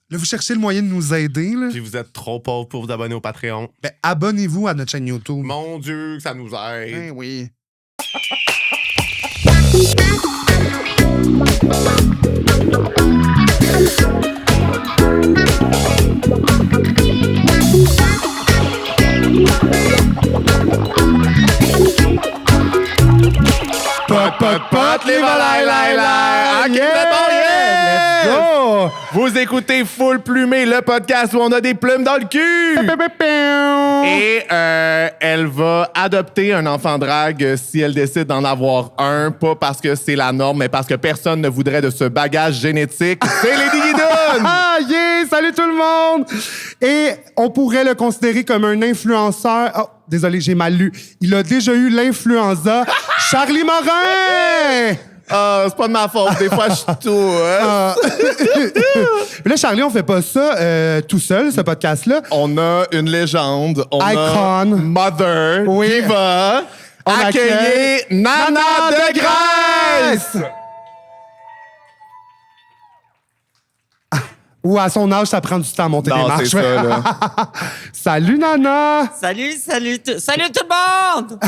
Là, vous cherchez le moyen de nous aider. Là. Puis vous êtes trop pauvres pour vous abonner au Patreon. Ben, abonnez-vous à notre chaîne YouTube. Mon Dieu, que ça nous aide. Ben oui. Pot, les volailles, OK, c'est bon, yeah! Let's go! Vous écoutez Full Plumé, le podcast où on a des plumes dans le cul! Et elle va adopter un enfant drague si elle décide d'en avoir un, pas parce que c'est la norme, mais parce que personne ne voudrait de ce bagage génétique. C'est Lady Guidoune! Ah, yeah! Salut tout le monde! Et on pourrait le considérer comme un influenceur... Oh, désolé, j'ai mal lu. Il a déjà eu l'influenza. Charlie Morin! Ah, c'est pas de ma faute. Des fois, je suis tout. Mais là, Charlie, on fait pas ça tout seul, ce podcast-là. On a une légende. On Icon. a Mother Oui. qui va On accueillir accueille Nana de Grèce! Ou à son âge, ça prend du temps à monter Non, des marches. c'est ça, là. Salut, Nana! Salut tout le monde!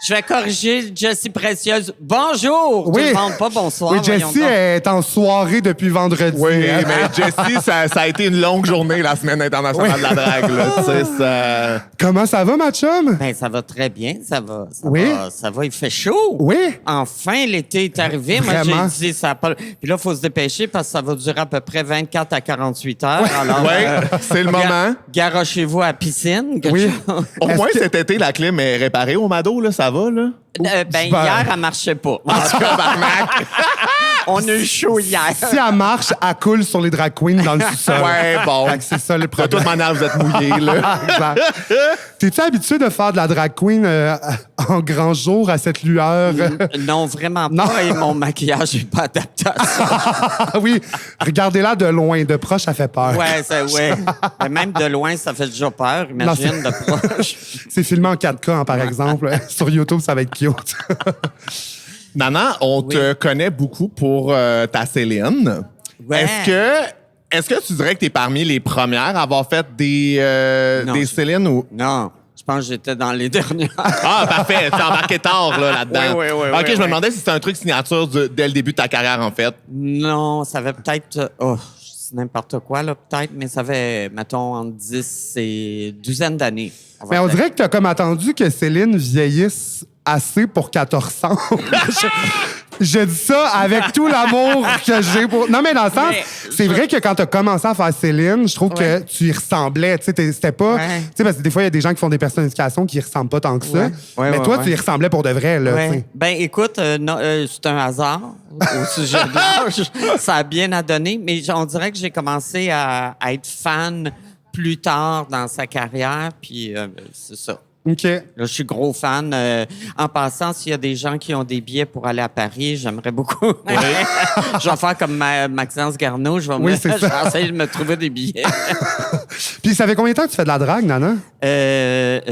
Je vais corriger Jessie Précieuse. Bonjour! Oui. Tout le monde, pas bonsoir. Oui, voyons Jessie donc. est en soirée depuis vendredi. Oui, hein? mais Jessie, ça a été une longue journée, la semaine internationale de la drague. Là. Tu sais, ça... Comment ça va, ma chum? Ben, ça va très bien. Ça va, Oui. ça va. Il fait chaud. Oui. Enfin, l'été est arrivé. Moi, Vraiment. j'ai dit, ça a pas... Puis là, il faut se dépêcher parce que ça va durer à peu près 24 à 48 heures. Alors, Oui, c'est le moment. Garochez-vous à la piscine. quelque Oui. chose. Au Est-ce moins, que- cet été, la clim est réparée au Mado, là, ça va, là? Ben, Super. hier, elle marchait pas. Tabarnak. On a eu chaud hier. Si elle marche, elle coule sur les drag queens dans le sous-sol. Ouais, bon. Fait que c'est ça le De problème. toute manière, vous êtes mouillés, là. Exact. T'es-tu habitué de faire de la drag queen en grand jour à cette lueur? Non, vraiment pas. Non. Et mon maquillage n'est pas adapté à ça. Ah oui, regardez-la de loin, de proche, ça fait peur. Ouais. Mais même de loin, ça fait déjà peur. Imagine Non, de proche. C'est filmé en 4K, hein, par exemple. Sur YouTube, ça va être cute. Nana, on te connaît beaucoup pour ta Céline. Ouais. Est-ce que tu dirais que tu es parmi les premières à avoir fait des Non, Céline ou... Non, je pense que j'étais dans les dernières. Ah, parfait. T'es embarqué tard là-dedans. Oui. OK, je me demandais si c'était un truc signature dès le début de ta carrière, en fait. Non, ça fait peut-être... c'est n'importe quoi, là, peut-être, mais ça fait, mettons, entre 10 et douzaine d'années. Mais on dirait que t'as comme attendu que Céline vieillisse assez pour qu'elle te ressemble. Je dis ça avec tout l'amour que j'ai pour... Non, mais dans le sens, Mais c'est vrai que quand t'as commencé à faire Céline, je trouve que tu y ressemblais. Tu sais, c'était pas... Ouais. Tu sais, parce que des fois, il y a des gens qui font des personnifications qui y ressemblent pas tant que ça. Ouais, mais toi, ouais. tu y ressemblais pour de vrai, là. tu sais. Ouais. Ben, écoute, non, c'est un hasard au sujet de l'âge. Ça a bien à donner, mais on dirait que j'ai commencé à être fan plus tard dans sa carrière, puis c'est ça. OK. Là, je suis gros fan. En passant, s'il y a des gens qui ont des billets pour aller à Paris, j'aimerais beaucoup. Je vais faire comme Maxence Garneau. Je vais Oui, c'est ça. je vais essayer de me trouver des billets. Puis ça fait combien de temps que tu fais de la drague, Nana?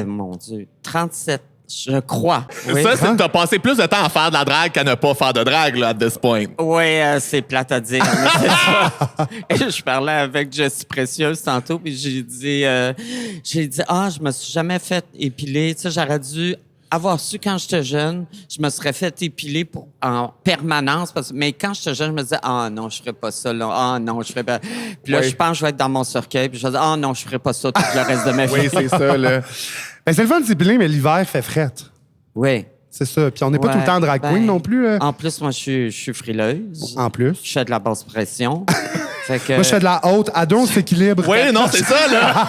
Mon Dieu, 37, je crois. Oui. Ça, c'est t'as passé plus de temps à faire de la drague qu'à ne pas faire de drague, là, at this point. Oui, c'est plate à dire, mais c'est ça. Et je parlais avec Jessie Précieuse tantôt, puis j'ai dit, je me suis jamais fait épiler. Tu sais, j'aurais dû avoir su quand j'étais jeune, je me serais fait épiler en permanence. Mais quand j'étais jeune, je me disais, ah non, je ferais pas ça. Là. Ah non, je ferais pas. Puis là, Oui. je pense que je vais être dans mon cercueil, puis je vais dire, ah non, je ferais pas ça tout le reste de ma vie. Oui, c'est ça, là. Ben, c'est le fun de s'épiler, mais l'hiver fait frette. Oui. C'est ça. Puis on n'est pas Ouais, tout le temps drag queen ben, non plus, là. En plus, moi, je suis frileuse. En plus. Je fais de la basse pression. Fait que, Moi, je fais de la haute. À deux, on s'équilibre. Oui, non, c'est ça, là.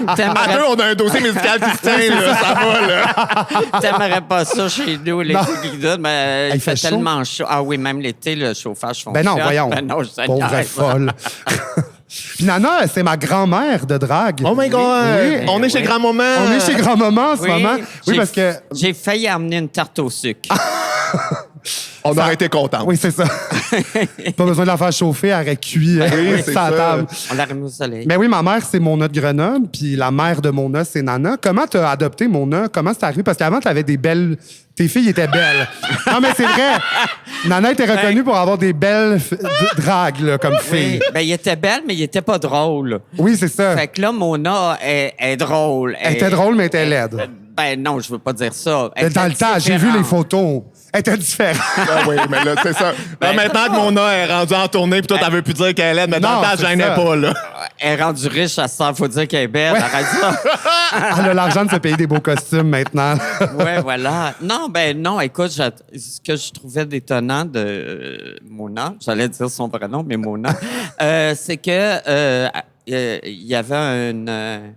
À t'aimerais- deux, on a un dossier musical qui se tient, là. Ça va, là. T'aimerais pas ça chez nous, l'été Guidoune, mais Il il fait fait chaud. tellement chaud. Ah oui, même l'été, le chauffage Ben fonctionne. non, voyons. Ben non, je Pauvre niaise. folle. Puis Nana, c'est ma grand-mère de drague. Oh my God! Oui. On est chez grand-maman! On est chez grand-maman en ce Oui, moment. Oui, j'ai- parce que... J'ai failli amener une tarte au sucre. On aurait été contents. Oui, c'est ça. Pas besoin de la faire chauffer, elle aurait cuit c'est sur la ça. table. On l'a remis au soleil. Mais oui, ma mère, c'est Mona de Grenoble, puis la mère de Mona, c'est Nana. Comment t'as adopté Mona? Comment c'est arrivé? Parce qu'avant, t'avais des belles... Tes filles étaient belles. Non, mais c'est vrai. Nana était reconnue pour avoir des belles dragues, là, comme fille. Oui. Ben, il était belle, mais il était pas drôle. Oui, c'est ça. Fait que là, Mona est drôle. Elle était drôle, mais elle était laide. Ben non, je veux pas dire ça. Elle Dans le était temps, j'ai vu les différente. photos. Elle était différente. Ah oui, mais là, c'est ça. Là, Ben, maintenant que Mona est rendue en tournée, puis toi, t'en veux plus dire qu'elle est laide, mais dans Non, le temps, je c'est gênais ça. pas, là. Elle est rendue riche à ça, faut dire qu'elle est belle. Arrête ça. Elle a l'argent de se payer des beaux costumes maintenant. Ouais, voilà. Non, ben non, écoute, ce que je trouvais détonnant de Mona, j'allais dire son vrai nom, mais Mona, c'est que il y avait une...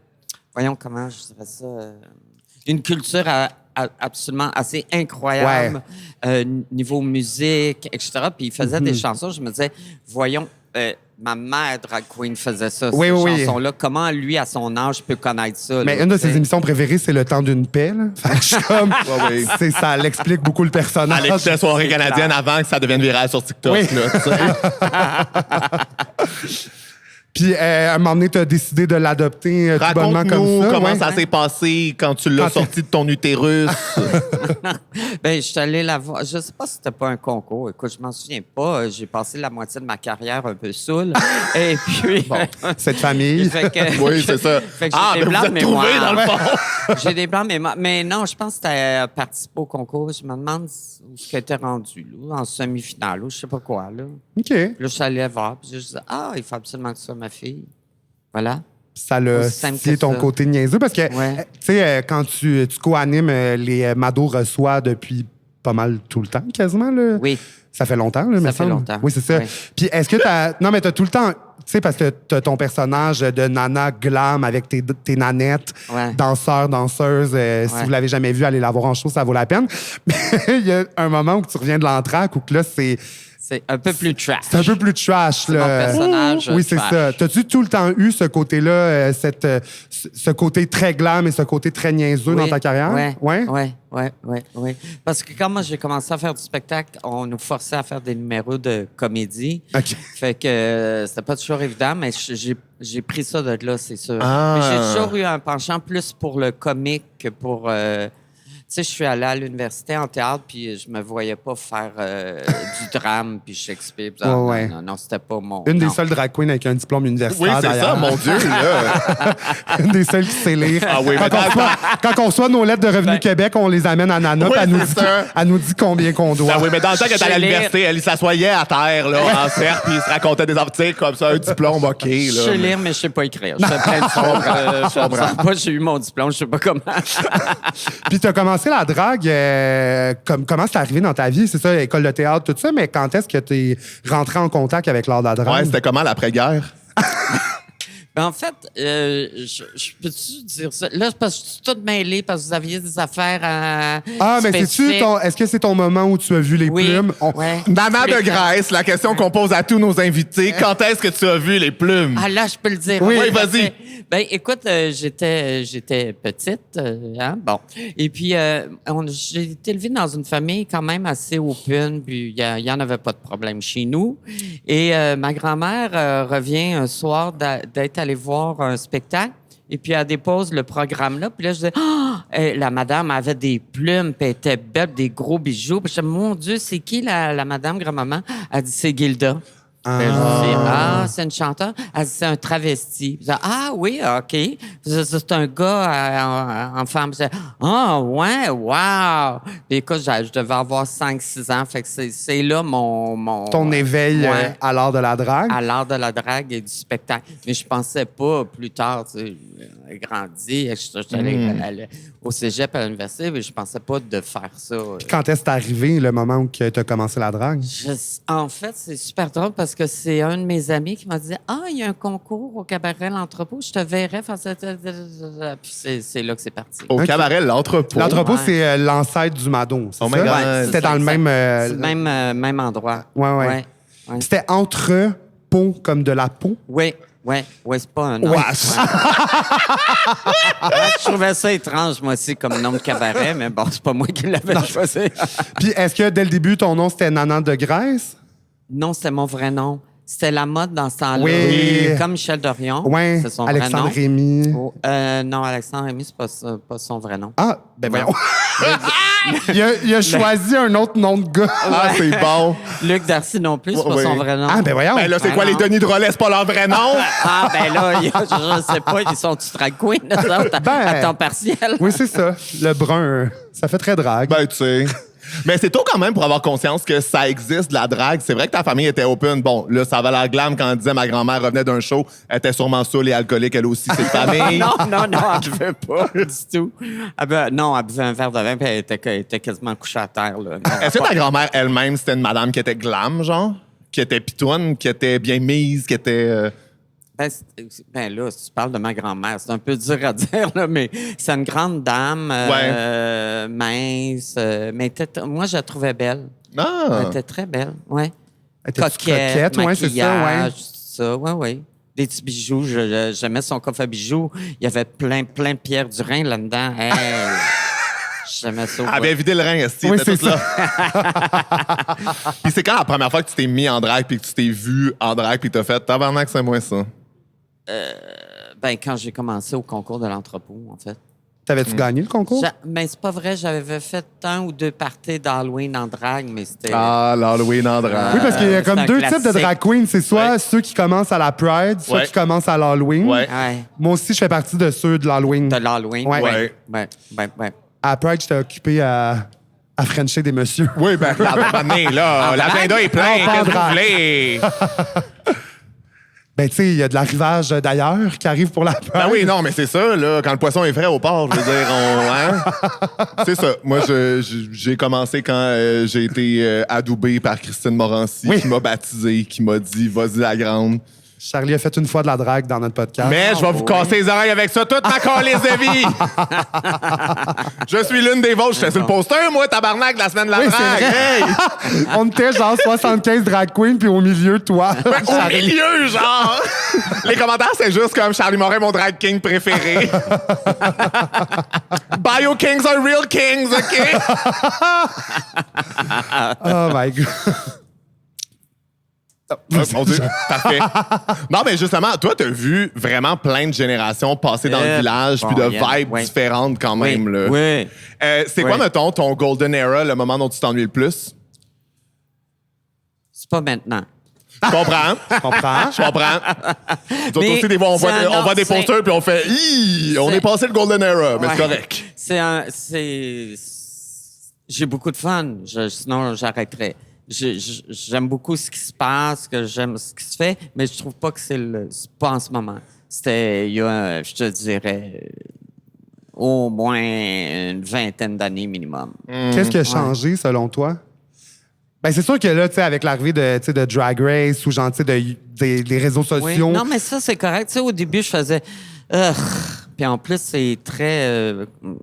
voyons comment je dirais ça... une culture absolument assez incroyable niveau musique, etc. Puis il faisait des chansons. Je me disais, voyons, ma mère drag queen faisait ça, Oui, ces oui. chansons-là. Comment lui, à son âge, peut connaître ça? Mais là, une de tu sais? ses émissions préférées, c'est Le temps d'une paix. Là. Fait que je suis comme... oui. Ça l'explique beaucoup le personnage. Elle écoutait Soirée canadienne avant que ça devienne viral sur TikTok, Oui. là, tu sais. Puis, à un moment donné, tu as décidé de l'adopter tout bonnement comme Raconte-nous ça. comment ouais. ça s'est passé quand tu l'as Quand sorti de ton utérus. Ben, je suis allée la voir. Je sais pas si c'était pas un concours. Écoute, je m'en souviens pas. J'ai passé la moitié de ma carrière un peu saoule. Et puis... Cette famille. Fait que- Oui, c'est ça. Fait que Ah, j'ai des mais vous blancs de êtes trouvés, mémoire. dans le fond. J'ai des blancs de mémoire. Mais non, je pense que c'était participer au concours. Je me demande où ce qu'elle était rendu, là, en semi-finale, ou je sais pas quoi, là. OK. Puis là, je suis allée voir, puis je disais, il faut absolument que ce soit ma fille. Voilà. Ça l'a Aussi simple scié que ton ça. côté niaiseux parce que, Ouais. tu sais, quand tu co-animes les Mado reçoit depuis pas mal tout le temps, quasiment, là. Oui. Ça fait longtemps, là, me Ça fait semble. longtemps. Oui, c'est ça. Oui. Puis est-ce que Non, mais t'as tout le temps... Tu sais, parce que t'as ton personnage de nana glam avec tes nanettes, Ouais. danseur, danseuse. Si Ouais. vous l'avez jamais vu, allez la voir en show, ça vaut la peine. Mais il y a un moment où tu reviens de l'entraque où que là, c'est un peu plus trash. un peu plus trash. mon Là. personnage, Oui, c'est trash. ça. T'as-tu tout le temps eu ce côté-là, ce côté très glam et ce côté très niaiseux dans ta carrière? Oui. Parce que quand moi, j'ai commencé à faire du spectacle, on nous forçait à faire des numéros de comédie. OK. Fait que c'était pas toujours évident, mais j'ai pris ça de là, c'est sûr. Ah. Mais j'ai toujours eu un penchant plus pour le comique que pour... tu sais, je suis allée à l'université en théâtre, puis je me voyais pas faire du drame, puis Shakespeare. Puis ça. Ouais. Non, c'était pas mon... Une des non. seules drag queens avec un diplôme universitaire, Oui, c'est ça, d'ailleurs. mon Dieu, là. Une des seules qui sait lire. Ah oui, mais Quand on reçoit nos lettres de Revenu Québec, on les amène à Nana, Oui, puis c'est ça. elle nous dit combien qu'on doit. Ah oui, mais dans le temps qu'elle était à Je l'ai- l'université, elle s'assoyait à terre, là, en cercle, puis il se racontait des articles comme ça, un diplôme, OK, Je sais là. lire, mais je sais pas écrire. Je fais plein de choses. Je comprends pas, j'ai eu mon diplôme, je sais pas comment. Puis tu as commencé la drague, comment c'est arrivé dans ta vie? C'est ça, école de théâtre, tout ça, mais quand est-ce que tu es rentré en contact avec l'art de la drague? Ouais, c'était comment l'après-guerre? Ben, en fait, je peux-tu dire ça? Là, c'est parce que je suis toute mêlée, parce que vous aviez des affaires à. Ah, mais est-ce que c'est ton moment où tu as vu les Oui. plumes? Ouais. Nana de Grèce, la question qu'on pose à tous nos invités, quand est-ce que tu as vu les plumes? Ah, là, je peux le dire. Oui, vas-y. Ben, écoute, j'étais petite, hein, bon. Et puis, j'ai été élevée dans une famille quand même assez open, puis il y en avait pas de problème chez nous. Et ma grand-mère revient un soir d'être allée voir un spectacle. Et puis, elle dépose le programme là. Puis là, je disais, la madame avait des plumes, puis elle était belle, des gros bijoux. Puis je disais, mon Dieu, c'est qui la madame grand-maman? Elle dit, c'est Gilda. Puis je dis, c'est une chanteuse. Elle dit, c'est un travesti. Je dis, oui, OK. C'est un gars en femme. Je dis, ouais, wow. Puis écoute, je devais avoir 5-6 ans. Fait que c'est là mon Ton éveil ouais, à l'art de la drague? à l'art de la drague et du spectacle. Mais je pensais pas plus tard, tu sais, j'ai grandi, j'étais allé au cégep à l'université, mais je pensais pas de faire ça. Quand est-ce que c'est arrivé le moment où tu as commencé la drague? En fait, c'est super drôle parce que c'est un de mes amis qui m'a dit « il y a un concours au cabaret L'Entrepôt, je te verrais faire ça. » Puis c'est là que c'est parti. Au Ok. cabaret L'Entrepôt. L'entrepôt, Ouais. c'est l'ancêtre du Mado. c'est Oh ça? my God. Ouais, C'était c'est dans ça, le exact. même... C'est le même endroit. Ouais. Ouais. C'était entre peau, comme de la peau. Oui. Ouais, c'est pas un nom. Wesh. Je trouvais ça étrange, moi aussi, comme nom de cabaret, mais bon, c'est pas moi qui l'avais choisi. Puis est-ce que dès le début, ton nom, c'était Nana de Grèce? Non, c'était mon vrai nom. C'était la mode dans ce temps-là. Oui. Comme Michel Dorion. Oui, C'est son Alexandre vrai nom. Rémy. Oh, non, Alexandre Rémy, c'est pas son vrai nom. Ah, ben voyons. il a choisi un autre nom de gars. Ah, c'est bon. Luc Darcy non plus, c'est pas Oui. son vrai nom. Ah, ben voyons. Ben là, c'est quoi, non. les Denis Drolet, c'est pas leur vrai nom? Ah, ben là, je sais pas, ils sont-tu drag queen, eux autres, à temps partiel? Oui, c'est ça. Le brun, ça fait très drague. Ben, tu sais. Mais c'est tôt quand même pour avoir conscience que ça existe, de la drague. C'est vrai que ta famille était open. Bon, là, ça avait la glam quand on disait ma grand-mère revenait d'un show. Elle était sûrement saoule et alcoolique, elle aussi, c'est famille. Non, elle buvait pas du tout. Non, elle buvait un verre de vin puis elle était quasiment couchée à terre. Là. Non, Est-ce que ta grand-mère elle-même, c'était une madame qui était glam, genre? Qui était pitoune, qui était bien mise, qui était... Ben là, si tu parles de ma grand-mère, c'est un peu dur à dire, là, mais c'est une grande dame, mince, mais moi, je la trouvais belle. Ah! Elle était très belle, ouais. Elle était coquette, ouais, c'est ça, ouais. Tout ça, ouais. Des petits bijoux, j'aimais son coffre à bijoux. Il y avait plein de pierres du Rhin là-dedans. Hey, j'aimais ça. Elle avait vidé le rein, esti, Oui, était c'est toute là. Puis c'est quand la première fois que tu t'es mis en drague puis que tu t'es vu en drague puis que t'as fait « Tabarnak, c'est moi ça ». Quand j'ai commencé au concours de l'entrepôt, en fait. T'avais-tu gagné le concours? Mais c'est pas vrai, j'avais fait 1 ou 2 parties d'Halloween en drague, mais c'était... Ah, l'Halloween en drague. Oui, parce qu'il y a c'est comme un 2 types de classique. drag queens. C'est soit Ouais. ceux qui commencent à la Pride, soit Ouais. qui commencent à l'Halloween. Ouais. Ouais, Moi aussi, je fais partie de ceux de l'Halloween. de l'Halloween. Ouais. Ouais. À la Pride, j'étais occupé à frencher des messieurs. Oui, ben, regardez, là, En l'agenda est plein, En qu'est-ce que drague. vous voulez? Ben, tu sais, il y a de l'arrivage d'ailleurs qui arrive pour la Pride. Ben oui, non, mais c'est ça, là, quand le poisson est frais au port, je veux dire, c'est ça. Moi, j'ai commencé quand j'ai été adoubé par Christine Morancy, Oui. qui m'a baptisé, qui m'a dit « Vas-y, la grande ». Charlie a fait une fois de la drague dans notre podcast. Mais je vais vous casser les oreilles avec ça toute ma calice de vie. Je suis l'une des vôtres. J'étais sur le poster, moi, tabarnak, la semaine de la Oui, drague. c'est vrai. Hey! On était genre 75 drag queens, puis au milieu, toi. Au milieu, genre. Les commentaires, c'est juste comme Charlie Morin, mon drag king préféré. Bio kings are real kings, OK? Oh my God. Mon Dieu, parfait. Non, mais justement, toi, t'as vu vraiment plein de générations passer dans le village, bon, puis de yeah, vibes ouais. différentes quand même. Là. Oui. C'est quoi, Oui. mettons, ton golden era, le moment dont tu t'ennuies le plus? C'est pas maintenant. Je comprends. Je comprends. Je comprends. Nous autres Mais aussi, des fois, on c'est un voit des ordre, posters, puis on fait « Hi! On c'est- est passé le golden era », mais c'est Ouais. correct. J'ai beaucoup de fun. Sinon, j'arrêterais. J'aime beaucoup ce qui se passe, que j'aime ce qui se fait, mais je trouve pas que c'est pas en ce moment. C'était, il y a, je te dirais, au moins une 20aine d'années minimum. Qu'est-ce qui a changé selon toi? Ben, c'est sûr que là, tu sais, avec l'arrivée de Drag Race ou genre, tu sais, des réseaux Oui. sociaux. Non, mais ça, c'est correct. Tu sais, au début, je faisais... Puis en plus, c'est très...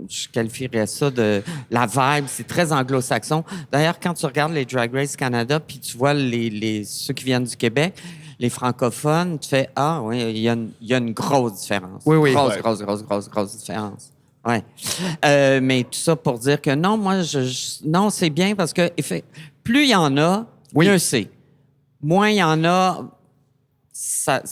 je qualifierais ça de... La vibe, c'est très anglo-saxon. D'ailleurs, quand tu regardes les Drag Race Canada, puis tu vois ceux qui viennent du Québec, les francophones, tu fais « Ah, oui, il y a une grosse différence. » Oui, oui. Grosse, Ouais. grosse différence. Ouais. Mais tout ça pour dire que non, moi, non, c'est bien parce que plus il y en a, mieux c'est. Moins il y en a,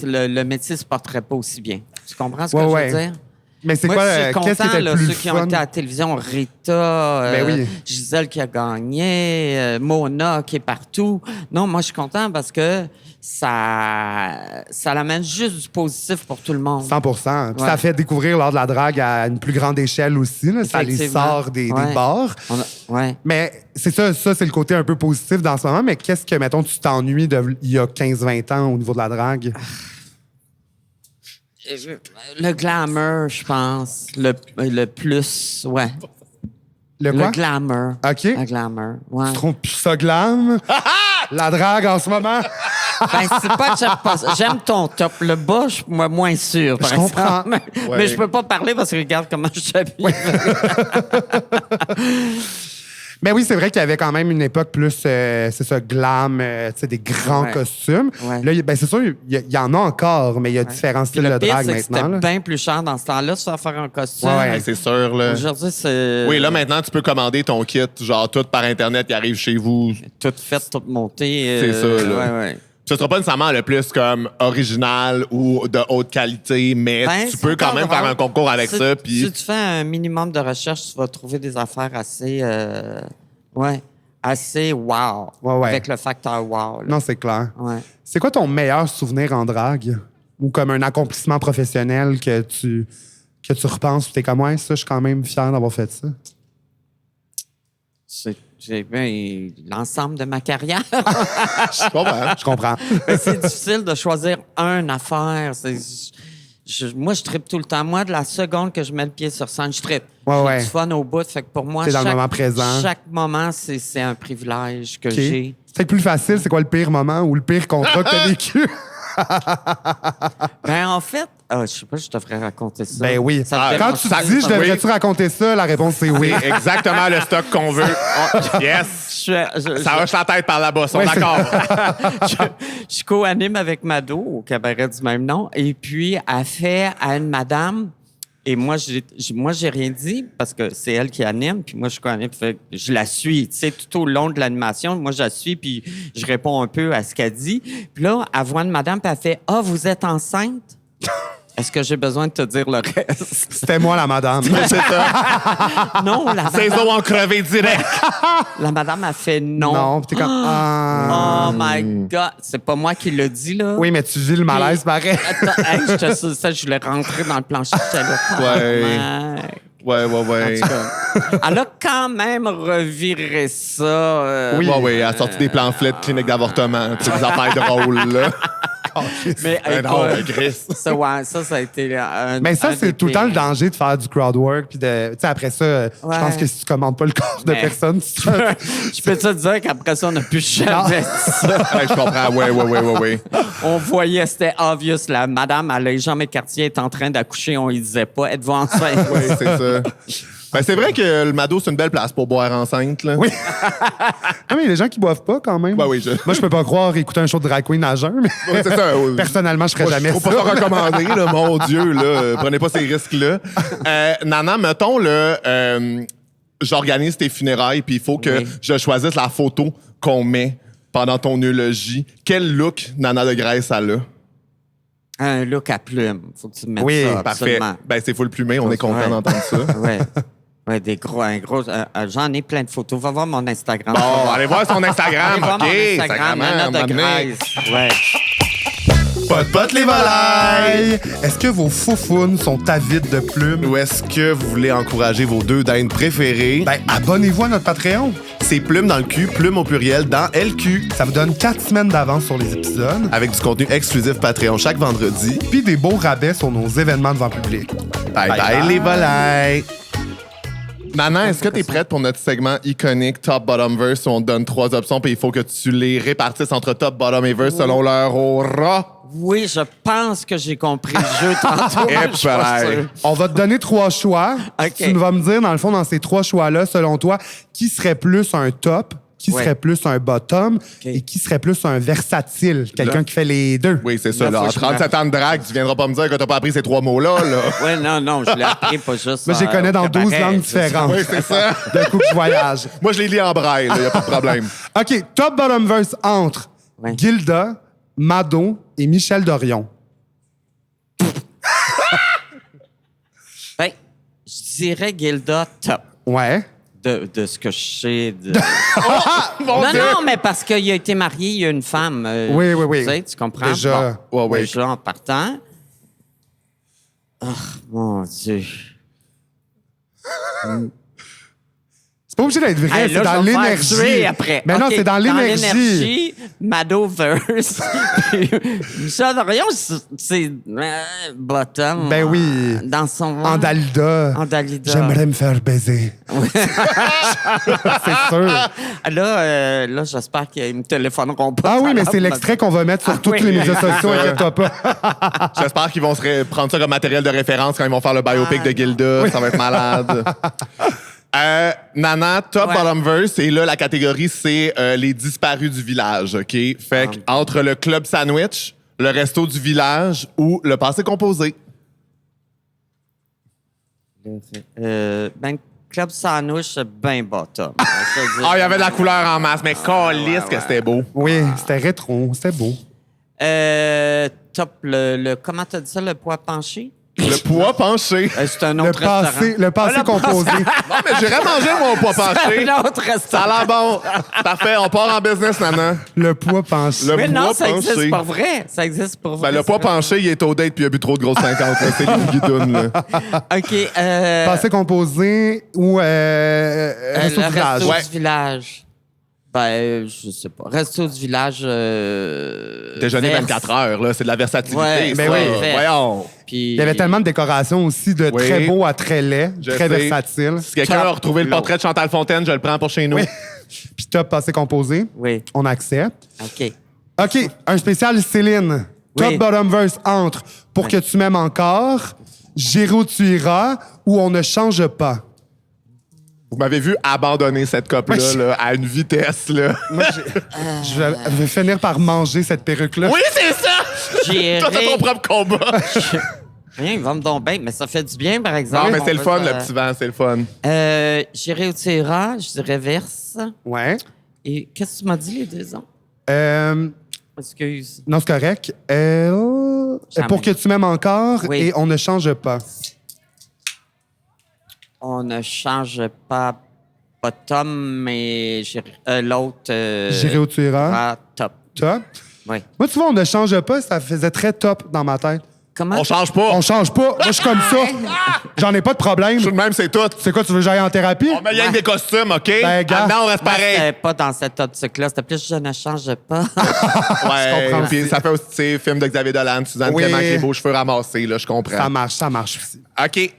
le métier se porterait pas aussi bien. Tu comprends ce que je veux dire? Mais c'est Moi, quoi, je suis qu'est-ce qui content, était là, le plus ceux qui ont fun? été à la télévision, Rita, Ben oui. Gisèle qui a gagné, Mona qui est partout. Non, moi, je suis content parce que ça l'amène juste du positif pour tout le monde. 100 Puis Ouais. ça fait découvrir l'art de la drague à une plus grande échelle aussi. Là. Ça les Effectivement. sort des Ouais. bars. Ouais. Mais c'est ça c'est le côté un peu positif dans ce moment. Mais qu'est-ce que, mettons, tu t'ennuies il y a 15-20 ans au niveau de la drague? Le glamour, je pense. Le plus, ouais. Le quoi? Le glamour. OK. Le glamour, ouais. Tu trouves plus ça glam? La drague en ce moment? Ben, c'est pas que j'aime pas ça. J'aime ton top. Le bas, je suis moins sûr, par Je comprends. exemple. Mais je peux pas parler parce que regarde comment je t'habille. Mais oui, c'est vrai qu'il y avait quand même une époque plus, c'est ça, glam, tu sais, des grands costumes. Ouais. Là, ben, c'est sûr, il y en a encore, mais il y a différents styles Le de pire, drague c'est que maintenant. c'était là. bien plus cher dans ce temps-là, se faire un costume. Ouais. C'est sûr, là. Aujourd'hui, c'est... Oui, là, maintenant, tu peux commander ton kit, genre, tout par Internet qui arrive chez vous. Tout fait, tout monté. C'est ça, là. Ouais. Ce sera pas nécessairement le plus comme original ou de haute qualité, mais Ben, tu c'est peux quand encore même faire drôle. un concours avec Si- ça. Puis Si tu fais un minimum de recherche, tu vas trouver des affaires assez... assez wow. Ouais. Avec le facteur wow. là. Non, c'est clair. Ouais. C'est quoi ton meilleur souvenir en drague? Ou comme un accomplissement professionnel que tu repenses et t'es comme, ouais, ça, je suis quand même fier d'avoir fait ça. J'ai bien l'ensemble de ma carrière. je comprends. Je comprends. Mais c'est difficile de choisir une affaire. Moi, je trippe tout le temps. Moi, de la seconde que je mets le pied sur scène, je trippe. Ouais. J'ai du fun au bout. Fait que pour moi, T'es dans le moment présent. chaque moment, c'est un privilège que OK. j'ai. C'est peut-être plus facile, c'est quoi le pire moment ou le pire contrat que t'as vécu? Ben, en fait, je sais pas, je devrais raconter ça. Ben oui. Ça Ah, me Quand dérange tu pas. dis, je devrais-tu raconter ça, la réponse c'est oui. C'est exactement le stock qu'on veut. Yes! Ça hoche la tête par là-bas, sont Ouais, d'accord. je co-anime avec Mado au cabaret du même nom. Et puis, elle fait à une madame. Et moi, j'ai rien dit parce que c'est elle qui anime. Puis moi, je co-anime. Fait que je la suis, tu sais, tout au long de l'animation. Moi, je la suis, puis je réponds un peu à ce qu'elle dit. Puis là, elle voit une madame, puis elle fait « Ah, vous êtes enceinte? » Est-ce que j'ai besoin de te dire le reste? C'était moi, la madame. C'est ça. Non, la Ses madame, os ont crevé direct. la madame a fait non. Non, puis t'es comme, Oh my God! C'est pas moi qui le dit, là. Oui, mais tu vis le malaise pareil. Attends, hey, je te dis ça, je voulais rentrer dans le plancher. J'étais là, tabarnak. Ouais. En tout cas, elle a quand même reviré ça. Oui, elle a sorti des pamphlets de clinique d'avortement. Tu sais, des affaires drôles, là. Mais Ben non, ben, Chris. ça, ça a été un. Mais ça, un c'est des tout le temps le pires. danger de faire du crowd work. Puis de, tu sais, après ça, je pense que si tu commandes pas le corps de Mais- personne, tu Je peux te dire qu'après ça, on n'a plus jamais dit ça. Ouais, je comprends. Ouais. On voyait, c'était obvious. La madame, elle a les jambes écartées, est en train d'accoucher. On lui disait pas, êtes-vous enceinte? Oui, c'est ça. Ben, c'est vrai que le Mado, c'est une belle place pour boire enceinte, là. Oui. Ah, mais il y a des gens qui boivent pas quand même. Ben oui, Moi, je peux pas croire écouter un show de drag queen à jeun, mais Ouais, c'est ça. personnellement, je ferais Moi, jamais je trouve ça. pas ça recommandé, là, mon Dieu, là. Prenez pas ces risques-là. Nana, mettons, j'organise tes funérailles, puis il faut que Oui. je choisisse la photo qu'on met pendant ton eulogie. Quel look Nana de Grèce elle a? Un look à plume. Faut que tu me mettes Oui, ça. Parfait. Absolument. Ben, c'est full plumé, on est content Ouais. d'entendre ça. Ouais. Ouais, un gros. J'en ai plein de photos. Va voir mon Instagram. Bon, allez voir son Instagram. Allez voir OK, mon Instagram, Nana de Instagram. Grèce. Ouais. Pot les volailles! Est-ce que vos foufounes sont avides de plumes? Ou est-ce que vous voulez encourager vos deux dindes préférées? Ben, abonnez-vous à notre Patreon. C'est Plume dans le cul, Plume au pluriel dans LQ. Ça vous donne 4 semaines d'avance sur les épisodes, Avec du contenu exclusif Patreon chaque vendredi. puis des beaux rabais sur nos événements devant public. Bye bye, les volailles! Nana, est-ce que tu es prête pour notre segment iconique Top Bottom Verse où on te donne 3 options puis il faut que tu les répartisses entre Top, Bottom et Verse selon leur aura? Oui, je pense que j'ai compris le jeu tantôt. mais je suis pas pareil. sûr. On va te donner 3 choix. OK. Tu vas me dire, dans le fond, dans ces 3 choix-là, selon toi, qui serait plus un top, qui Ouais. serait plus un bottom et qui serait plus un versatile, quelqu'un Là. qui fait les deux. Oui, c'est ça. Là, Là, faut en que je 37 ans de drague, tu viendras pas me dire que t'as pas appris ces 3 mots-là. Là. Ouais, non, je l'ai appris pas juste. Moi, je les connais au dans 12 cabaret, langues c'est ça. différentes. Oui, c'est ça. D'un coup que je voyage. Moi, je les lis en braille, il n'y a pas de problème. OK, top, bottom, verse entre Ouais. Gilda, Mado et Michel Dorion. Ben, je dirais Gilda top. Ouais. De ce que je sais. Mon Non, Dieu! non, mais parce qu'il a été marié, il y a une femme. Oui. Tu sais, tu comprends? Déjà. Bon, Ouais. déjà, en partant. Oh, mon Dieu. C'est pas obligé d'être vrai, Hey, c'est là, dans je vais me faire tuer l'énergie. après. Mais non, OK, c'est dans l'énergie. Madoverse. Michel Dorion, c'est bottom. Ben oui. Dans son... En Dalida. En Dalida. J'aimerais me faire baiser. C'est sûr. Là, j'espère qu'ils me téléphoneront pas. Ah oui, mais Alors, c'est l'extrait qu'on va mettre sur Ah tous oui. les médias sociaux, inquiète-toi pas. J'espère qu'ils vont prendre ça comme matériel de référence quand ils vont faire le biopic de Gilda. Ça va être malade. Nana, top Ouais. bottom verse. Et là, la catégorie, c'est les disparus du village, OK? Fait que entre le club sandwich, le resto du village ou le passé composé. Ben, Club Sandwich, c'est bien bottom. Ah, il y avait de la couleur en masse, mais calisse que c'était beau. Oui, c'était rétro, c'était beau. Top, comment t'as dit ça, le poids penché? Le poids penché. C'est un Le autre restaurant. passé Ah, le composé. Non, mais j'irais manger mon poids penché. C'est un autre Ça restaurant. a l'air bon. Parfait, on part en business, Nana. Le poids penché. Le Mais non, poids ça existe penché. pour vrai. Ça existe pour vrai. Ben, le poids penché, il est au date puis il a bu trop de grosses 50. Là. C'est lui qui guidoune, là. OK. Passé composé ou resto le du village. resto Ouais. du village. Ben, je sais pas. Resto du village. Déjeuner Verse. 24 heures, là. C'est de la versatilité. Ouais, ça. ben oui. Voyons. Puis, Il y avait tellement de décorations aussi, de Oui. très beau à très laid, Je très sais. versatile. Si quelqu'un a retrouvé le portrait de Chantal Fontaine, je le prends pour chez nous. Oui. Puis top passé composé, Oui. on accepte. OK. OK, un spécial Céline. Top Oui. bottom verse entre Pour que tu m'aimes encore, J'irai où tu iras ou On ne change pas. Vous m'avez vu abandonner cette coupe-là Oui. là, à une vitesse. Là. Je vais finir par manger cette perruque-là. Oui, c'est ça! J'irai. Toi, t'as ton propre combat. Rien, il va me donner bien, mais ça fait du bien, par exemple. Non, mais c'est On le peut fun, se- le petit vent, c'est le fun. J'irai où tu iras, je dirais verse. Ouais. Et qu'est-ce que tu m'as dit, les deux ans? Excuse. Non, c'est correct. Jamais. Pour que tu m'aimes encore Oui. et On ne change pas. On ne change pas bottom, mais l'autre. J'irai où tu iras. Ah, top. Top. Oui. Moi, tu vois, On ne change pas, ça faisait très top dans ma tête. Comment? On change pas. On change pas. Moi, je suis comme ça. J'en ai pas de problème. Je suis de même, c'est tout. C'est quoi, tu veux que j'aille en thérapie? On met rien que des costumes, OK? Ben, gars. Maintenant, on reste Moi, pareil. c'était pas dans cette optique-là. C'était plus je ne change pas. Ouais, comprends puis aussi. ça fait aussi, tu sais, film de Xavier Dolan, Suzanne Oui. Clément avec les beaux cheveux ramassés, là, je comprends. Ça marche aussi. OK.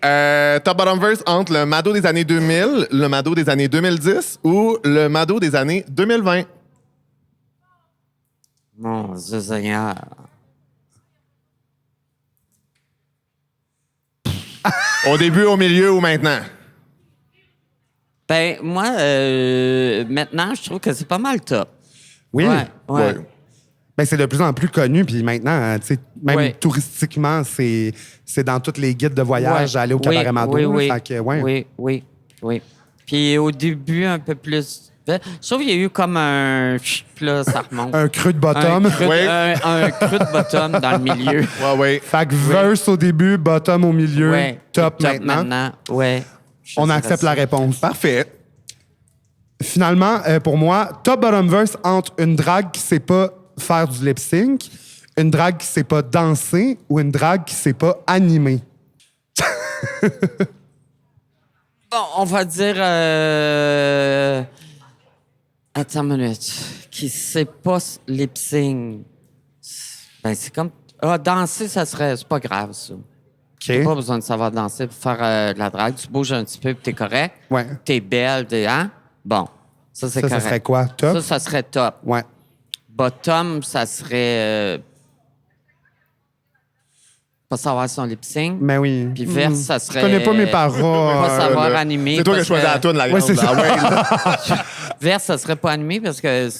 Top bottom verse entre le Mado des années 2000, le Mado des années 2010 ou le Mado des années 2020? Mon Dieu Seigneur. Au début, au milieu ou maintenant? Ben, moi, maintenant, je trouve que c'est pas mal top. Oui. Ouais. Ouais. Ben, c'est de plus en plus connu, puis maintenant, tu sais, même Ouais. touristiquement, c'est dans tous les guides de voyage Ouais. à aller au Cabaret Mado. Oui, là. oui, Fait que, ouais. oui. Puis au début, un peu plus. Je trouve qu'il y a eu comme un. Puis là, ça remonte. Un creux de bottom. Un creux, Oui. un creux de bottom dans le milieu. Ouais, ouais. Fait que verse au début, bottom au milieu, Ouais. top, Puis maintenant. Ouais. On accepte la réponse. Parfait. Finalement, pour moi, top bottom verse entre une drague qui sait pas faire du lip sync, une drague qui sait pas danser ou une drague qui sait pas animer. Bon, on va dire. Attends une minute. Qui sait pas lip sync. Ben, c'est comme. Ah, danser, ça serait. C'est pas grave, ça. T'as pas besoin de savoir danser pour faire de la drague. Tu bouges un petit peu puis t'es correct. Ouais. T'es belle, hein? Bon. Ça, c'est Ça, correct. ça serait quoi? Top? Ça serait top. Ouais. Bottom, ça serait. Pas savoir son lip sync. Mais oui. Puis verse, ça serait. Je connais pas mes paroles. Pas savoir animer. C'est toi qui as parce choisi que- la toune, la Ouais, grande. c'est ça. Ah ouais, là. Verse, ça serait pas animé parce que tu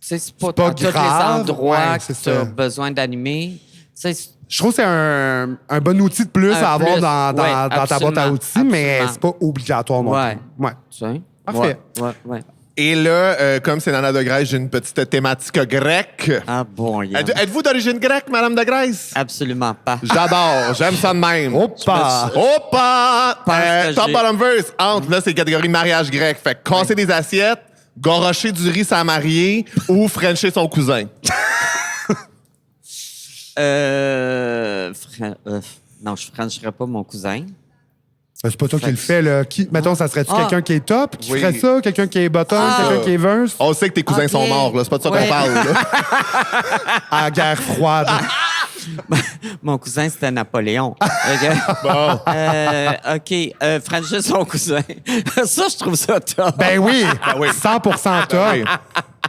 sais, c'est pas, pas dans tous les grave. endroits Ouais, que c'est tu as ça. besoin d'animer. Tu sais, Je trouve que c'est un bon outil de plus Un à avoir plus. dans Ouais, ta boîte à absolument, outils, mais absolument. c'est pas obligatoire non Ouais. plus. Ouais. tu sais. Parfait. Ouais. Et là, comme c'est Nana de Grèce, j'ai une petite thématique grecque. Ah bon, yeah. Êtes-vous d'origine grecque, Madame de Grèce? Absolument pas. J'adore, j'aime ça de même. Hoppa! Hoppa! pense que Top j'ai- bottom verse, entre, là, c'est catégorie mariage grec. Fait que casser des assiettes, gorocher du riz sans marier ou frencher son cousin. Non, je ne franchirais pas mon cousin. C'est pas toi qui le fais, là. Qui, mettons, ça serait-tu Ah. quelqu'un qui est top qui Oui. ferait ça? Quelqu'un qui est bottom? Ah. Quelqu'un qui est verse? On sait que tes cousins Ok. sont morts, là. C'est pas de ça Ouais. qu'on parle, là. À la guerre froide. Mon cousin, c'était Napoléon. OK. Bon. OK. Franchir son cousin. Ça, je trouve ça top. Ben oui! oui. 100% top. Oui.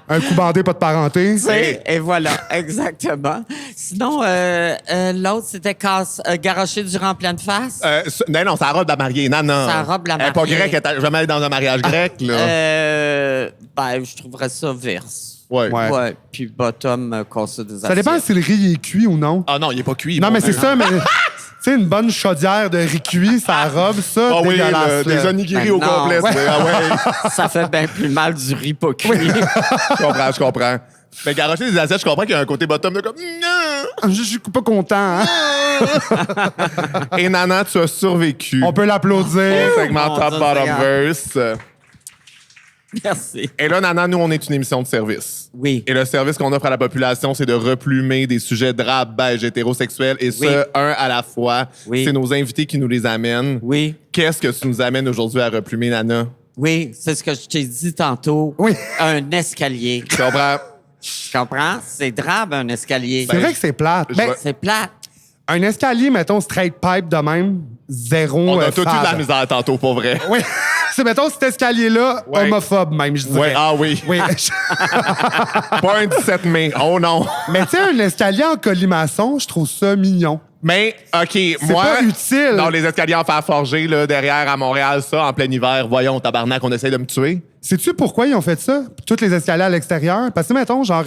Un coup bandé, pas de parenté. Tu sais, et voilà, exactement. Sinon, l'autre, c'était garocher durant en pleine face. Non, c'est la robe de la mariée. Non. Sa robe de la Elle est pas mariée. grecque, elle est jamais allée dans un mariage grec, là. Ben, je trouverais ça verse. Ouais. Ouais. Puis bottom, casser des Ça dépend assiettes. si le riz est cuit ou non. Ah non, il est pas cuit. Non, bon, mais c'est ben. ça, mais... Tu sais, une bonne chaudière de riz cuit, ça robe, ça, Ah oui, dégueulasse. des là. onigiri Ben au non. complet. Ouais. c'est- Ah ouais, Ça fait bien plus mal du riz pas cuit. je comprends. Mais garocher des assiettes, je comprends qu'il y a un côté bottom de comme... Non! Je suis pas content, hein? Et Nana, tu as survécu. On peut l'applaudir. Au segment Mon Top Dieu, Bottom Seigneur. Verse. Merci. Et là, Nana, nous, on est une émission de service. Oui. Et le service qu'on offre à la population, c'est de replumer des sujets drap, beige, hétérosexuels, et Oui. ce, un à la fois. Oui. C'est nos invités qui nous les amènent. Oui. Qu'est-ce que tu nous amènes aujourd'hui à replumer, Nana? Oui, c'est ce que je t'ai dit tantôt. Oui. Un escalier. Tu comprends? Tu comprends? C'est drabe, un escalier. C'est vrai que c'est plate. Ben, vais- C'est plate. un escalier, mettons, straight pipe de même, zéro On a fade. tout eu de la misère tantôt, pour vrai. Oui. C'est, mettons, cet escalier-là, Ouais. homophobe même, je dirais. Ouais, ah oui. Oui. Pas un 17 mai. Oh non. Mais tu sais, un escalier en colimaçon, je trouve ça mignon. Mais, OK, moi... pas utile. Dans les escaliers en fer forgé, là, derrière à Montréal, ça, en plein hiver, voyons, tabarnak, on essaie de me tuer. Sais-tu pourquoi ils ont fait ça? Toutes les escaliers à l'extérieur? Parce que, mettons, genre,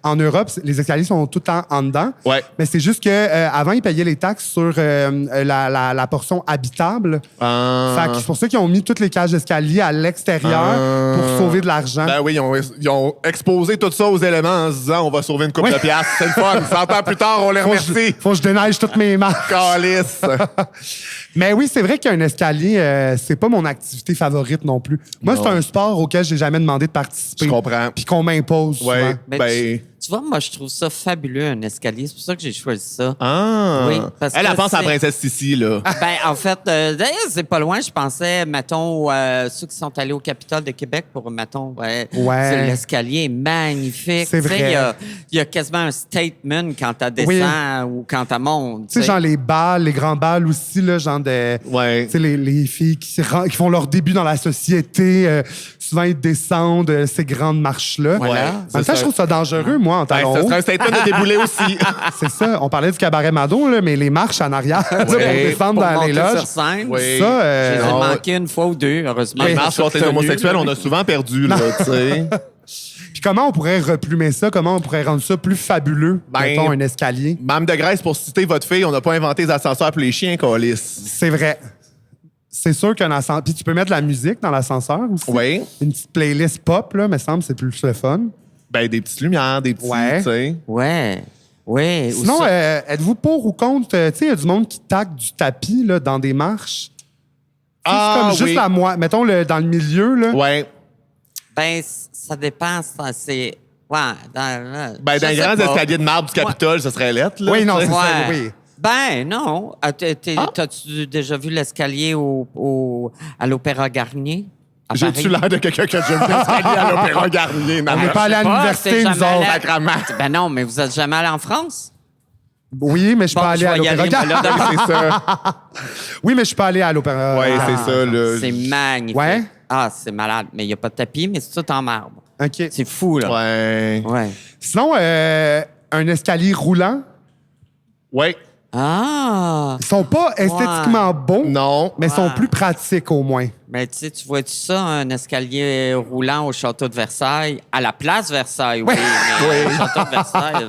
en Europe, les escaliers sont tout le temps en dedans. Ouais. Mais c'est juste que avant ils payaient les taxes sur la portion habitable. Fait que c'est pour ça qu'ils ont mis toutes les cages d'escalier à l'extérieur pour sauver de l'argent. Ben oui, ils ont exposé tout ça aux éléments en se disant on va sauver une coupe de piastres. C'est le fun. 100 ans plus tard, on les remercie. Faut que je déneige toutes mes marques. Calice. Mais oui, c'est vrai qu'un escalier, c'est pas mon activité favorite non plus. Moi, Non. c'est un sport auquel j'ai jamais demandé de participer. Je comprends. Puis qu'on m'impose souvent. Ouais. Mais Ben. tu vois, moi, je trouve ça fabuleux, un escalier. C'est pour ça que j'ai choisi ça. Ah. Oui, parce Elle, que elle pense à la c'est- princesse Sissi, là. Ben, en fait, d'ailleurs, c'est pas loin. Je pensais, mettons, ceux qui sont allés au Capitole de Québec pour, mettons, Ouais. l'escalier est magnifique. C'est Tu sais, vrai. Il y a quasiment un statement quand tu descends ou quand tu montes. Tu sais, genre les balles, les grands balles aussi, là, genre de... Ouais. Tu sais, les filles qui font leur début dans la société, souvent ils descendent ces grandes marches-là. Voilà. En même temps, ça. je trouve ça dangereux, moi, en Ben, talons ça hauts. serait un statement de débouler aussi. C'est ça. On parlait du cabaret Mado, là, mais les marches en arrière pour descendre Pour dans les monter loges. sur scène. Oui. Ça, Je les ai non. manqué une fois ou deux, heureusement. Les je me marches suis contre les retenu. homosexuels, on a souvent perdu, là, tu sais. puis comment on pourrait replumer ça? Comment on pourrait rendre ça plus fabuleux? Ben, Mettons un escalier. Mme de Grèce, pour citer votre fille, on n'a pas inventé les ascenseurs pour les chiens, calice. C'est vrai. C'est sûr qu'un ascenseur... Puis tu peux mettre de la musique dans l'ascenseur aussi. Oui. Une petite playlist pop, là, me semble, c'est plus le fun. Ben, des petites lumières, des petits, Ouais. tu sais. Ouais. Ouais. ou Sinon, ça- êtes-vous pour ou contre? Tu sais, il y a du monde qui tague du tapis là, dans des marches. Tu sais, c'est comme juste oui. la moitié. Mettons, dans le milieu, là. Ouais. Ben, ça dépend. C'est. Ouais. Ben, je dans les sais grands pas. escaliers de marbre du Capitole, ça serait lettre, là. Oui, non, tu sais. c'est ça, Ouais. oui. Ben, non. T'as-tu déjà vu l'escalier à l'Opéra Garnier? à J'ai-tu Paris? l'air de quelqu'un qui a déjà vu l'escalier à l'Opéra Garnier? On n'est pas allé à Pas, l'université, t'es nous jamais autres. allé- Sacrement. Ben non, mais vous êtes jamais allé en France? Oui, mais je suis Bon, pas allé je à vais y l'opéra. aller, moi, là, C'est ça. Oui, mais je suis pas allé à l'opéra. Ouais, Ah. c'est ça, là. C'est magnifique. Ouais? Ah, c'est malade. Mais il n'y a pas de tapis, mais c'est tout en marbre. OK. C'est fou, là. Ouais. Ouais. Sinon, un escalier roulant, Ouais. Ah! ils sont pas esthétiquement beaux, Non. mais sont Ouais. plus pratiques au moins. Mais tu sais, tu vois-tu ça, un escalier roulant au château de Versailles? À la place Versailles, oui. Mais au château de Versailles.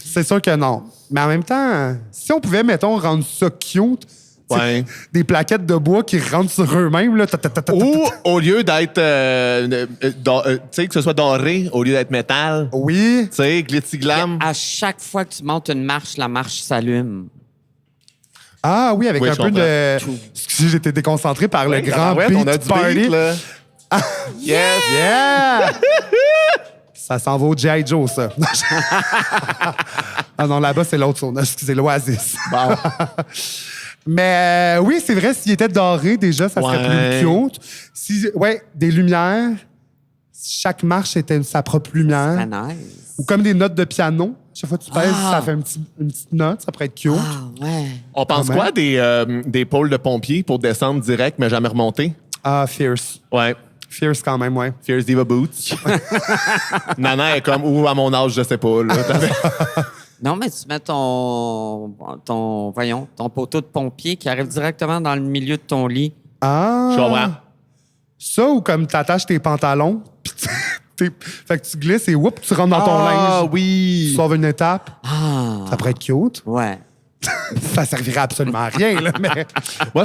C'est sûr que non. Mais en même temps, si on pouvait, mettons, rendre ça cute, tu sais, Ouais. des plaquettes de bois qui rentrent sur eux-mêmes, là, Ou au lieu d'être, tu sais, que ce soit doré, au lieu d'être métal, Oui. tu sais, glitzy-glam. À chaque fois que tu montes une marche, la marche s'allume. Ah oui, avec Oui, un je peu de... comprends. Excusez, j'étais déconcentré par le grand Ouais, beat on a du party. beat, là. Yes! Yeah! Ça s'en va au G.I. Joe, ça. Ah non, là-bas, c'est l'autre sauna. Excusez, l'Oasis. Bon. Mais oui, c'est vrai, s'il était doré, déjà, ça serait Ouais. plus cute. Si, ouais, des lumières. Chaque marche était sa propre lumière. Très nice. Ou comme des notes de piano. Chaque fois que tu pèses, Ah. ça fait une petite note. Ça pourrait être cute. Ah, ouais. On pense Comment? quoi des pôles de pompiers pour descendre direct, mais jamais remonter? Ah, fierce. Ouais. Fierce quand même, ouais. Fierce Diva Boots. Nana est comme, ou à mon âge, je sais pas. Là. Non, mais tu mets ton poteau de pompier qui arrive directement dans le milieu de ton lit. Ah! Je comprends. Ça, ou comme t'attaches tes pantalons, puis fait que tu glisses et whoop, tu rentres dans ton linge. Ah oui! Tu sauves une étape. Ah! Ça pourrait être cute. Ouais. Ça servirait absolument à rien, là, mais... Moi,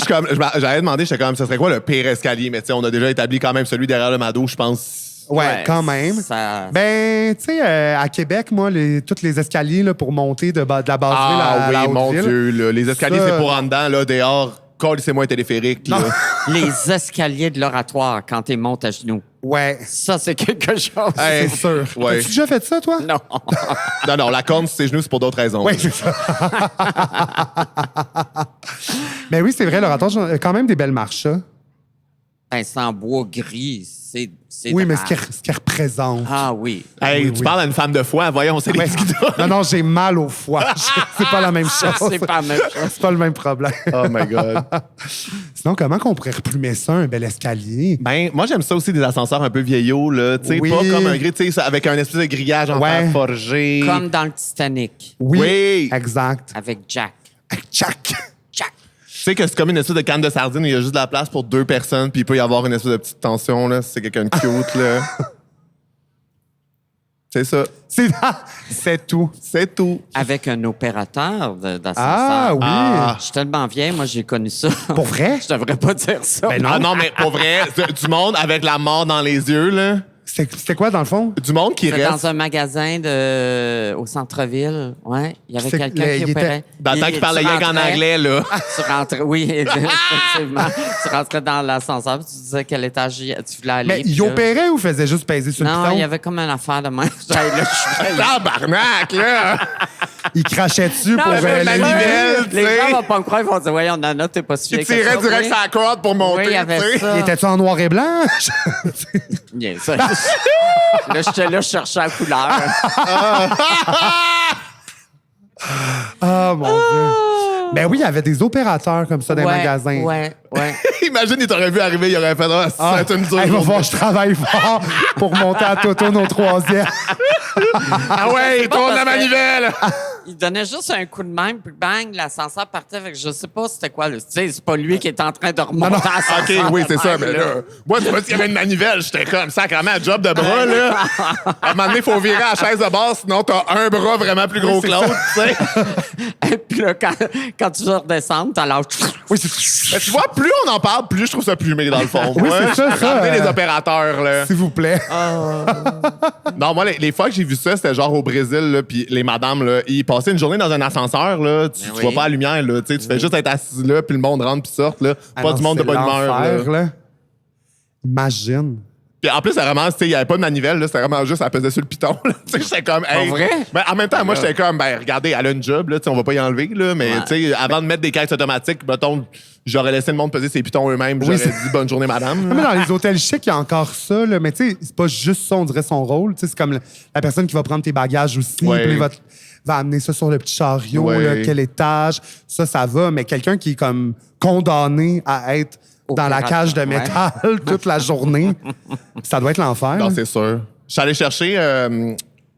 j'avais demandé, j'étais comme, ce serait quoi le pire escalier? Mais tu sais, on a déjà établi quand même celui derrière le Mado, je pense. Ouais, quand même. Ça... Ben, tu sais, à Québec, moi, tous les escaliers là, pour monter de la base ville à la oui, mon Haute-Ville. Dieu, là, les escaliers, Ça- c'est pour en dedans, là, dehors. Collez-moi un téléphérique. Là. Les escaliers de l'oratoire quand tu montes à genoux. Ouais, Ça, c'est quelque chose. Hey, c'est sûr. ouais. As-tu déjà fait ça, toi? Non. Non, la corne sur ses genoux, c'est pour d'autres raisons. Oui, c'est ça. Mais oui, c'est vrai, l'oratoire, a quand même des belles marches, ça. Ben, c'est en bois gris. C'est Oui, mais drap. ce qu'elle représente. Ah oui. Hey, Oui, tu oui. parles à une femme de foi, voyons, c'est Ouais. les guitares. Non, non, j'ai mal au foie. C'est pas la même chose. C'est pas la même chose. C'est pas le même problème. Oh my God. Sinon, comment qu'on pourrait replumer ça, un bel escalier? Ben, moi, j'aime ça aussi, des ascenseurs un peu vieillots, là. Tu sais, Oui. pas comme un gris, tu sais, avec un espèce de grillage en Ouais. fer forgé. Comme dans le Titanic, Oui. Exact. avec Jack. Jack. Jack. Tu sais que c'est comme une espèce de canne de sardine où il y a juste de la place pour 2 personnes, puis il peut y avoir une espèce de petite tension, là, si c'est quelqu'un de cute, là. C'est ça. C'est tout. C'est tout. Avec un opérateur d'ascenseur. Ah oui. Ah. Je suis tellement vieille, moi, j'ai connu ça. Pour vrai? Je devrais pas dire ça. Ben non. Ah non, mais pour vrai, du monde avec la mort dans les yeux, là. C'était quoi, dans le fond? Du monde qui C'était reste. dans un magasin au centre-ville. Ouais. Il y avait C'est- quelqu'un qui il était- opérait. Dans le temps qu'il parlait tu rien qu'en rentrais- anglais, là. Tu rentrais, oui, effectivement. Tu rentrais dans l'ascenseur, puis tu disais quel étage tu voulais aller. Mais puis il là- opérait ou faisait juste peser sur le Non, piton? il y avait comme une affaire de même. Là, je suis allée. Tabarnak, là! Il crachait dessus Non, pour mais la les- manivelle, tu Les sais. gens vont pas me croire, ils vont dire, voyons, Nana, t'es pas si Il vieille que tirait ça. direct Oui. sur la corde pour monter, Oui, il y avait tu sais. ça. Il était-tu en noir et blanc? Bien, ça. Là, j'étais là, je cherchais la couleur. Ah, mon Dieu. Ben oui, il y avait des opérateurs comme ça dans les magasins. Ouais. Imagine, il t'aurait vu arriver, il aurait fait « Ah, c'est une dure il va journée. falloir que je travaille fort pour monter à Toto nos 3e. Ah ouais, il tourne la manivelle! Il donnait juste un coup de main, puis bang, l'ascenseur partait avec, je sais pas c'était quoi. Tu sais, c'est pas lui qui est en train de remonter Non, non. l'ascenseur. OK, oui, c'est ça, de mais même, là, moi, tu vois, s'il y avait une manivelle, j'étais comme sacrément job de bras, là. À un moment donné, il faut virer à la chaise de base, sinon t'as un bras vraiment plus gros que l'autre, tu sais. Et puis là, quand tu veux redescendre, t'as l'âge. Oui, c'est... Mais tu vois, plus on en parle, plus je trouve ça plumé, dans le fond. Oui, c'est ça, ça, Rappelez les opérateurs, là. S'il vous plaît. Non, moi, les fois que j'ai vu ça, c'était genre au Brésil, là, puis les madames, là, ils passaient une journée dans un ascenseur, là, tu oui. vois pas la lumière, là, tu sais, tu fais juste être assis là, puis le monde rentre puis sort, là. Ah Pas non, du monde de c'est bonne humeur, l'enfer, là. là. Imagine. Puis en plus, c'est vraiment, tu sais, il y avait pas de manivelle, là, c'était vraiment juste, elle pesait sur le piton, là. Tu sais, j'étais comme, hey. vrai? Mais en même temps, moi, j'étais comme, ben, regardez, elle a une job, là, tu sais, on va pas y enlever, là, mais, Ouais. tu sais, avant de mettre des caisses automatiques, mettons, j'aurais laissé le monde peser ses pitons eux-mêmes, j'aurais c'est- dit bonne journée, madame. Non, mais dans les hôtels chics, il y a encore ça, là. Mais tu sais, c'est pas juste ça, on dirait son rôle. Tu sais, c'est comme la personne qui va prendre tes bagages aussi, Ouais. puis il va amener ça sur le petit chariot, Ouais. là, quel étage. Ça va. Mais quelqu'un qui est comme condamné à être dans la cage de Ouais. métal toute la journée, ça doit être l'enfer. Non, là. c'est sûr. Je suis allé chercher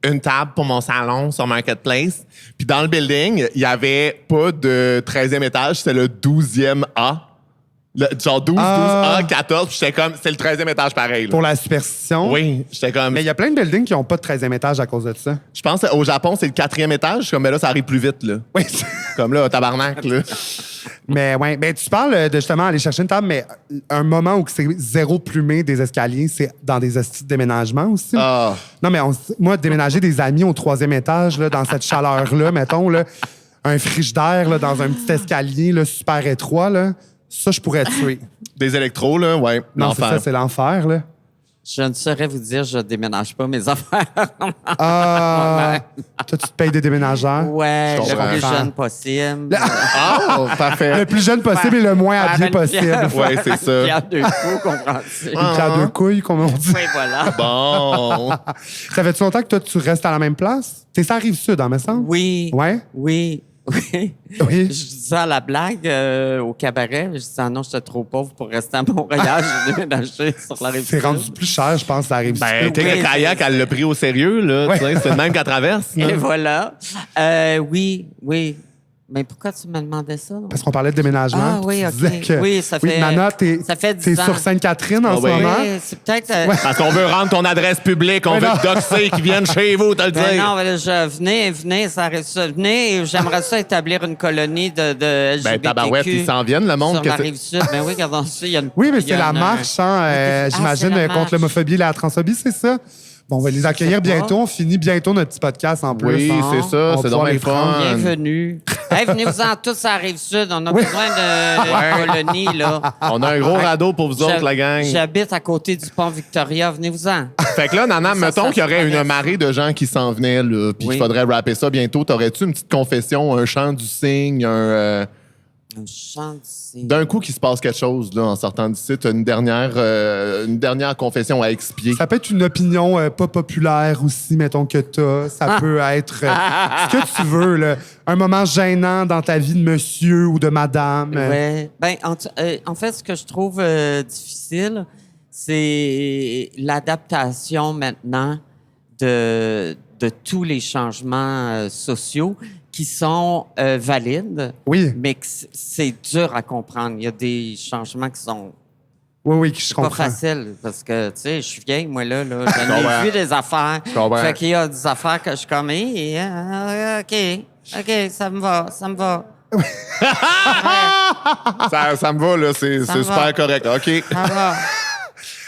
une table pour mon salon sur Marketplace. Puis dans le building, il n'y avait pas de 13e étage, c'était le 12e A. Genre 12, Ah. 12A, 14. Puis j'étais comme, c'est le 13e étage pareil. là. Pour la superstition. Oui, j'étais comme. Mais il y a plein de buildings qui n'ont pas de 13e étage à cause de ça. Je pense qu'au Japon, c'est le 4e étage. Je suis comme, mais là, ça arrive plus vite, là. Oui. Comme là, tabarnak, là. Mais ouais, ben, tu parles de justement aller chercher une table, mais un moment où c'est zéro plumé des escaliers, c'est dans des hosties de déménagement aussi. Ah. Non, mais moi, déménager des amis au 3e étage, là, dans cette chaleur-là, mettons, là, un frigidaire là, dans un petit escalier là, super étroit, là, ça, je pourrais tuer. Des électros, là, ouais. Non, c'est l'enfer. ça, c'est l'enfer, là. Je ne saurais vous dire, je déménage pas mes affaires. Ah, toi, tu te payes des déménageurs. Ouais, Je le comprends. plus jeune possible. Ah, parfait. Le plus jeune possible et le moins habillé possible. Ouais, c'est ça. Pierre deux coups, comprends-tu? Une pierre deux couilles, comme on dit. Oui, voilà. Bon. Ça fait-tu longtemps que toi, tu restes à la même place? T'es ça Rive-Sud, hein, me semble? Oui. Ouais? Oui. Oui. Oui. Je disais à la blague au cabaret, je disais non, j'étais trop pauvre pour rester à Montréal. J'ai déménagé sur la rive C'est sud. rendu plus cher, je pense, la rive Ben, sud. t'es Oui, que kayak, c'est- elle l'a pris au sérieux, là. Ouais. Tu sais, c'est le même qu'elle traverse. là. Et voilà. Oui. Mais pourquoi tu me demandais ça? Parce qu'on parlait de déménagement. Ah, puis oui, tu ok. disais que, Oui, ça fait- Nana, t'es ça fait 10 ans. sur Sainte-Catherine en Ah ce oui. moment. Oui, c'est peut-être... Parce qu'on veut rendre ton adresse publique, on Mais veut non. te doxer, qu'ils viennent chez vous, te le Ben dire. non, ben là, venez, ça arrive ça. Venez, j'aimerais ça établir une colonie de LGBTQ. Ben, tabarouette, ils s'en viennent, le monde. Sur la que rive sud. Ben oui, regardons ça. Il y a une, Oui, mais il y c'est a la une- marche, hein, j'imagine, c'est la contre marche. l'homophobie et la transphobie, c'est ça? Bon, on va les accueillir sais pas. bientôt. On finit bientôt notre petit podcast en plus. Oui, hein. c'est ça, On c'est va donc bien les prendre. fun. Bienvenue. Hey, venez-vous-en tous à la rive sud. On a besoin de colonie, là. On a un gros radeau pour vous autres, la gang. J'habite à côté du pont Victoria. Venez-vous-en. Fait que là, Nana, Ça, mettons ça, qu'il y aurait ça une traverse. marée de gens qui s'en venaient, là, puis Oui. qu'il faudrait rapper ça bientôt. T'aurais-tu une petite confession, un chant du cygne, Un chant d'ici. d'un coup qu'il se passe quelque chose là, en sortant d'ici? T'as une dernière confession à expier. Ça peut être une opinion pas populaire aussi, mettons que t'as. Ça peut être ce que tu veux, là. Un moment gênant dans ta vie de monsieur ou de madame. Ouais. Ben, en fait, ce que je trouve difficile, c'est l'adaptation maintenant de tous les changements sociaux qui sont valides, Oui, mais que c'est dur à comprendre. Il y a des changements qui sont oui, je pas comprends. faciles parce que, tu sais, je suis vieille, moi, là. J'en comprends. ai vu des affaires. Je comprends. Fait qu'il y a des affaires que je suis comme, OK, ça me va. Ça me va, là, c'est Ça me super va. correct. OK. Ça va.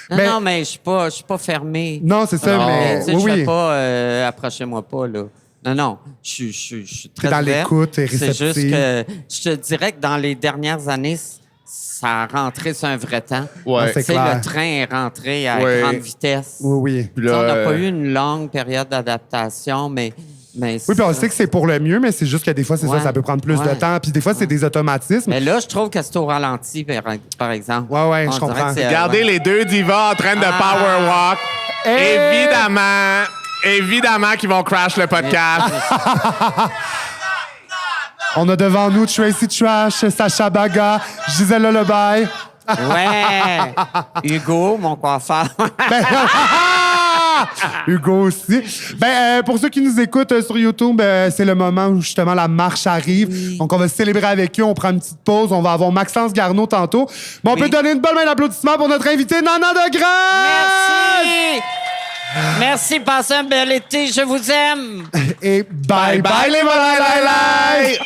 Non, Mais- non, mais je suis pas fermé. Non, c'est ça, Non. mais Tu sais, je oui, fais oui. pas, approchez-moi pas, là. Non, je suis très dans ouverte. l'écoute et C'est juste réceptive. que je te dirais que dans les dernières années, ça a rentré sur un vrai temps. Ouais. C'est Tu sais, clair. le train est rentré à Ouais. grande vitesse. Oui. Puis Tu sais, là, on n'a pas eu une longue période d'adaptation, mais Oui, puis on sait que c'est pour le mieux, mais c'est juste que des fois, c'est Ouais. ça peut prendre plus de Ouais. temps. Puis des fois, c'est des automatismes. Mais là, je trouve que c'est au ralenti, par exemple. Ouais, On je dirait comprends. que c'est, regardez ouais. les deux divas en train de power walk. Hey! Évidemment qu'ils vont crash le podcast. On a devant nous Tracy Trash, Sacha Baga, Gisèle Lullaby. Ouais! Hugo, mon coiffeur. Hugo aussi. Pour ceux qui nous écoutent sur YouTube, c'est le moment où justement la marche arrive. Donc, on va célébrer avec eux. On prend une petite pause. On va avoir Maxence Garneau tantôt. Mais on Oui. peut donner une bonne main d'applaudissement pour notre invité, Nana Degrassi! Merci! Merci, passez un bel été. Je vous aime. Et bye bye, les volailles!